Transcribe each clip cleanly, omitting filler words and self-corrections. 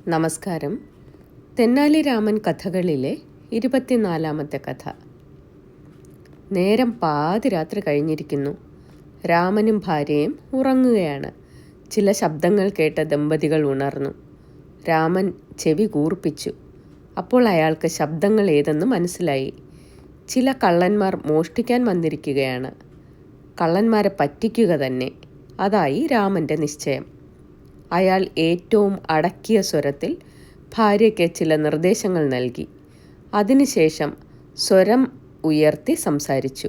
നമസ്കാരം. തെന്നാലി രാമൻ കഥകളിലെ 24-ാമത്തെ കഥ. നേരം പാതിരാത്രി കഴിഞ്ഞിരിക്കുന്നു. രാമനും ഭാര്യയും ഉറങ്ങുകയാണ്. ചില ശബ്ദങ്ങൾ കേട്ട ദമ്പതികൾ ഉണർന്നു. രാമൻ ചെവി കൂർപ്പിച്ചു. അപ്പോൾ അയാൾക്ക് ശബ്ദങ്ങൾ ഏതെന്ന് മനസ്സിലായി. ചില കള്ളന്മാർ മോഷ്ടിക്കാൻ വന്നിരിക്കുകയാണ്. കള്ളന്മാരെ പറ്റിക്കുക തന്നെ, അതായി രാമൻ്റെ നിശ്ചയം. അയാൾ ഏറ്റവും അടക്കിയ സ്വരത്തിൽ ഭാര്യയ്ക്ക് ചില നിർദ്ദേശങ്ങൾ നൽകി. അതിനുശേഷം സ്വരം ഉയർത്തി സംസാരിച്ചു.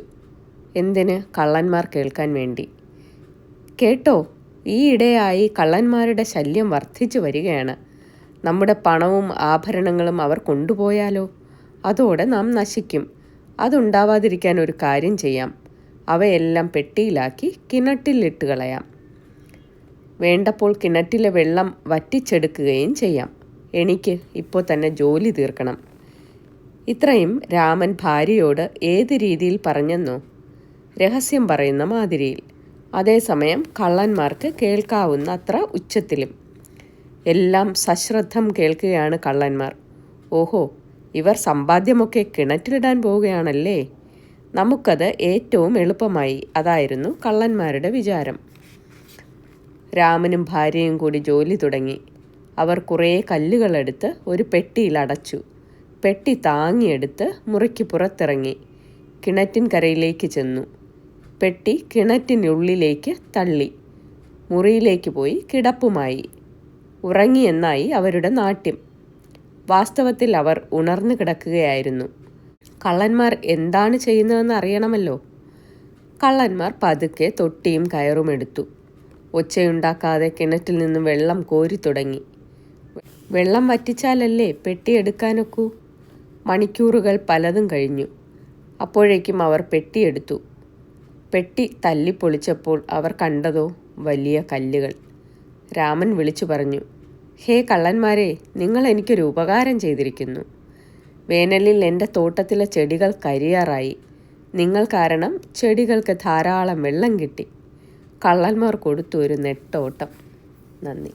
എന്തിന്? കള്ളന്മാർ കേൾക്കാൻ വേണ്ടി. കേട്ടോ, ഈയിടെയായി കള്ളന്മാരുടെ ശല്യം വർദ്ധിച്ചു വരികയാണ്. നമ്മുടെ പണവും ആഭരണങ്ങളും അവർ കൊണ്ടുപോയാലോ? അതോടെ നാം നശിക്കും. അതുണ്ടാവാതിരിക്കാൻ ഒരു കാര്യം ചെയ്യാം. അവയെല്ലാം പെട്ടിയിലാക്കി കിണറ്റിലിട്ട് കളയാം. വേണ്ടപ്പോൾ കിണറ്റിലെ വെള്ളം വറ്റിച്ചെടുക്കുകയും ചെയ്യാം. എനിക്ക് ഇപ്പോൾ തന്നെ ജോലി തീർക്കണം. ഇത്രയും രാമൻ ഭാര്യയോട് ഏത് രീതിയിൽ പറഞ്ഞെന്നോ? രഹസ്യം പറയുന്ന മാതിരിയിൽ. അതേസമയം കള്ളന്മാർക്ക് കേൾക്കാവുന്ന അത്ര ഉച്ചത്തിലും. എല്ലാം സശ്രദ്ധം കേൾക്കുകയാണ് കള്ളന്മാർ. ഓഹോ, ഇവർ സമ്പാദ്യമൊക്കെ കിണറ്റിലിടാൻ പോവുകയാണല്ലേ. നമുക്കത് ഏറ്റവും എളുപ്പമായി. അതായിരുന്നു കള്ളന്മാരുടെ വിചാരം. രാമനും ഭാര്യയും കൂടി ജോലി തുടങ്ങി. അവർ കുറേ കല്ലുകളെടുത്ത് ഒരു പെട്ടിയിൽ അടച്ചു. പെട്ടി താങ്ങിയെടുത്ത് മുറിക്ക് പുറത്തിറങ്ങി കിണറ്റിൻ കരയിലേക്ക് ചെന്നു. പെട്ടി കിണറ്റിനുള്ളിലേക്ക് തള്ളി. മുറിയിലേക്ക് പോയി കിടപ്പുമായി. ഉറങ്ങിയെന്നായി അവരുടെ നാട്യം. വാസ്തവത്തിൽ അവർ ഉണർന്നു കിടക്കുകയായിരുന്നു. കള്ളന്മാർ എന്താണ് ചെയ്യുന്നതെന്ന് അറിയണമല്ലോ. കള്ളന്മാർ പതുക്കെ തൊട്ടിയും കയറും എടുത്തു. ഒച്ചയുണ്ടാക്കാതെ കിണറ്റിൽ നിന്നും വെള്ളം കോരി തുടങ്ങി. വെള്ളം വറ്റിച്ചാലല്ലേ പെട്ടി എടുക്കാനൊക്കൂ. മണിക്കൂറുകൾ പലതും കഴിഞ്ഞു. അപ്പോഴേക്കും അവർ പെട്ടിയെടുത്തു. പെട്ടി തല്ലിപ്പൊളിച്ചപ്പോൾ അവർ കണ്ടതോ വലിയ കല്ലുകൾ. രാമൻ വിളിച്ചു പറഞ്ഞു, ഹേ കള്ളന്മാരെ, നിങ്ങൾ എനിക്കൊരു ഉപകാരം ചെയ്തിരിക്കുന്നു. വേനലിൽ എൻ്റെ തോട്ടത്തിലെ ചെടികൾ കരിയാറായി. നിങ്ങൾ കാരണം ചെടികൾക്ക് ധാരാളം വെള്ളം കിട്ടി. കള്ളന്മാർ കൊടുത്തു ഒരു നെട്ടോട്ടം. നന്ദി.